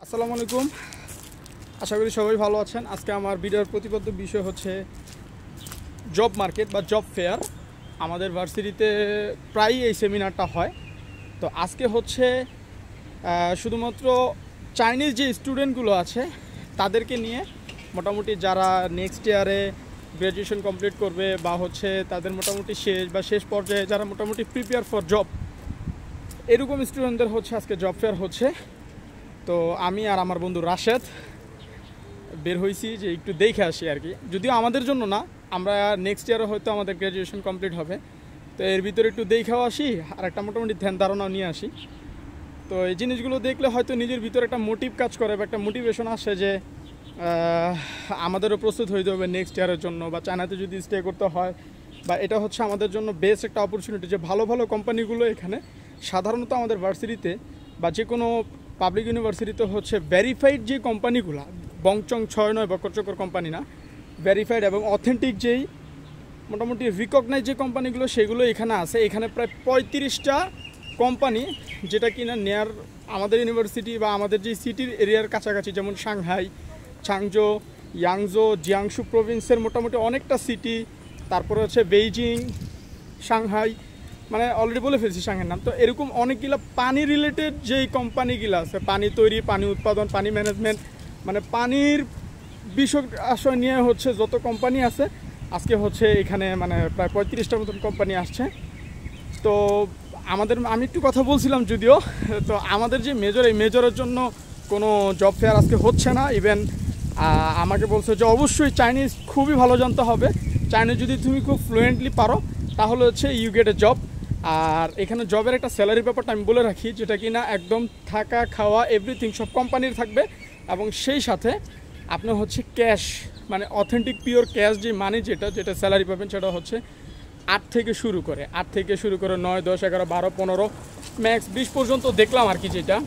আসসালামু আলাইকুম, আশা করি সবাই ভালো আছেন। আজকে আমার ভিডিওর প্রতিপাদ্য বিষয় হচ্ছে জব মার্কেট বা জব ফেয়ার। আমাদের ভার্সিটিতে প্রায়ই এই সেমিনারটা হয়। তো আজকে হচ্ছে শুধুমাত্র চাইনিজ যে স্টুডেন্টগুলো আছে তাদেরকে নিয়ে, মোটামুটি যারা নেক্সট ইয়ারে গ্র্যাজুয়েশন কমপ্লিট করবে বা হচ্ছে তাদের মোটামুটি শেষ পর্যায়ে যারা মোটামুটি প্রিপেয়ার ফর জব, এরকম স্টুডেন্টদের হচ্ছে আজকে জব ফেয়ার হচ্ছে। তো আমি আর আমার বন্ধু রাশেদ বের হয়েছি যে একটু দেখে আসি আর কি। যদিও আমাদের জন্য না, আমরা নেক্সট ইয়ারে হয়তো আমাদের গ্র্যাজুয়েশন কমপ্লিট হবে, তো এর ভিতরে একটু দেখেও আসি আর একটা মোটামুটি ধ্যান ধারণাও নিয়ে আসি। তো এই জিনিসগুলো দেখলে হয়তো নিজের ভিতরে একটা মোটিভ কাজ করে বা একটা মোটিভেশন আসে যে আমাদেরও প্রস্তুত হয়ে যাবে নেক্সট ইয়ারের জন্য, বা চায়নাতে যদি স্টে করতে হয়, বা এটা হচ্ছে আমাদের জন্য বেস্ট একটা অপরচুনিটি যে ভালো ভালো কোম্পানিগুলো এখানে সাধারণত আমাদের ভার্সিটিতে বা যে কোনো পাবলিক ইউনিভার্সিটিতে হচ্ছে ভেরিফাইড যে কোম্পানিগুলো, বংচং 6-9 বকরচকর কোম্পানি না, ভেরিফাইড এবং অথেন্টিক যেই মোটামুটি রিকগনাইজ যে কোম্পানিগুলো সেগুলো এখানে আছে। এখানে প্রায় 35টা কোম্পানি, যেটা কিনা নেয়ার আমাদের ইউনিভার্সিটি বা আমাদের যে সিটির এরিয়ার কাছাকাছি, যেমন সাংহাই, চাংজো, ইয়াংজো, জিয়াংশু প্রভিন্সের মোটামুটি অনেকটা সিটি, তারপরে হচ্ছে বেইজিং, সাংহাই, মানে অলরেডি বলে ফেলছি সাংহাইয়ের নাম। তো এরকম অনেকগুলো পানি রিলেটেড যেই কোম্পানিগুলো আছে, পানি তৈরি, পানি উৎপাদন, পানি ম্যানেজমেন্ট, মানে পানির বিষয় নিয়ে হচ্ছে যত কোম্পানি আছে আজকে হচ্ছে এখানে মানে প্রায় 35টার মতন কোম্পানি আসছে। তো আমি একটু কথা বলছিলাম যদিও, তো আমাদের যে মেজর, এই মেজরের জন্য কোনো জব ফেয়ার আজকে হচ্ছে না। ইভেন আমাকে বলছে যে অবশ্যই চাইনিজ খুবই ভালো জানতে হবে, চাইনিজ যদি তুমি খুব ফ্লুয়েন্টলি পারো তাহলে হচ্ছে ইউ গেট এ জব। আর এখানে জবের একটা স্যালারি ব্যাপারটা আমি বলে রাখি, যেটা কি না একদম থাকা খাওয়া এভরিথিং সব কোম্পানির থাকবে, এবং সেই সাথে আপনার হচ্ছে ক্যাশ, মানে অথেন্টিক পিওর ক্যাশ যে মানি যেটা স্যালারি পাবেন সেটা হচ্ছে 8 থেকে শুরু করে 9, 10, 11, 12, 15, ম্যাক্স 20 পর্যন্ত দেখলাম আর কি। যেটা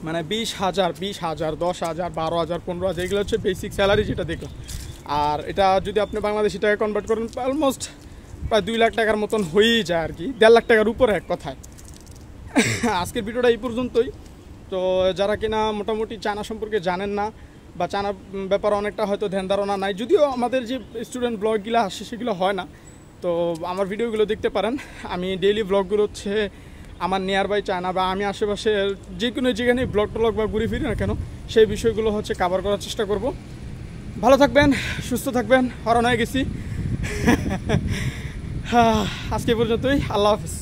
মানে 20,000, 10,000, 12,000, 15,000 এগুলো হচ্ছে বেসিক স্যালারি যেটা দেখলাম। আর এটা যদি আপনি বাংলাদেশি টাকায় কনভার্ট করেন অলমোস্ট প্রায় 2 লাখ টাকার মতন হয়েই যায় আর কি, 1.5 লাখ টাকার উপরে এক কথায়। আজকের ভিডিওটা এই পর্যন্তই। তো যারা কিনা মোটামুটি চায়না সম্পর্কে জানেন না বা চায়না ব্যাপারে অনেকটা হয়তো ধ্যান ধারণা নাই, যদিও আমাদের যে স্টুডেন্ট ব্লগগুলো আসে সেগুলো হয় না, তো আমার ভিডিওগুলো দেখতে পারেন। আমি ডেইলি ব্লগগুলো হচ্ছে আমার নিয়ার বাই চায়না বা আমি আশেপাশে যে কোনো যেখানে ব্লগ টলগ বা ঘুরে ফিরি না কেন, সেই বিষয়গুলো হচ্ছে কভার করার চেষ্টা করব। ভালো থাকবেন, সুস্থ থাকবেন, হরণ হয়ে গেছি। আজকে পর্যন্তই, আল্লাহ হাফিজ।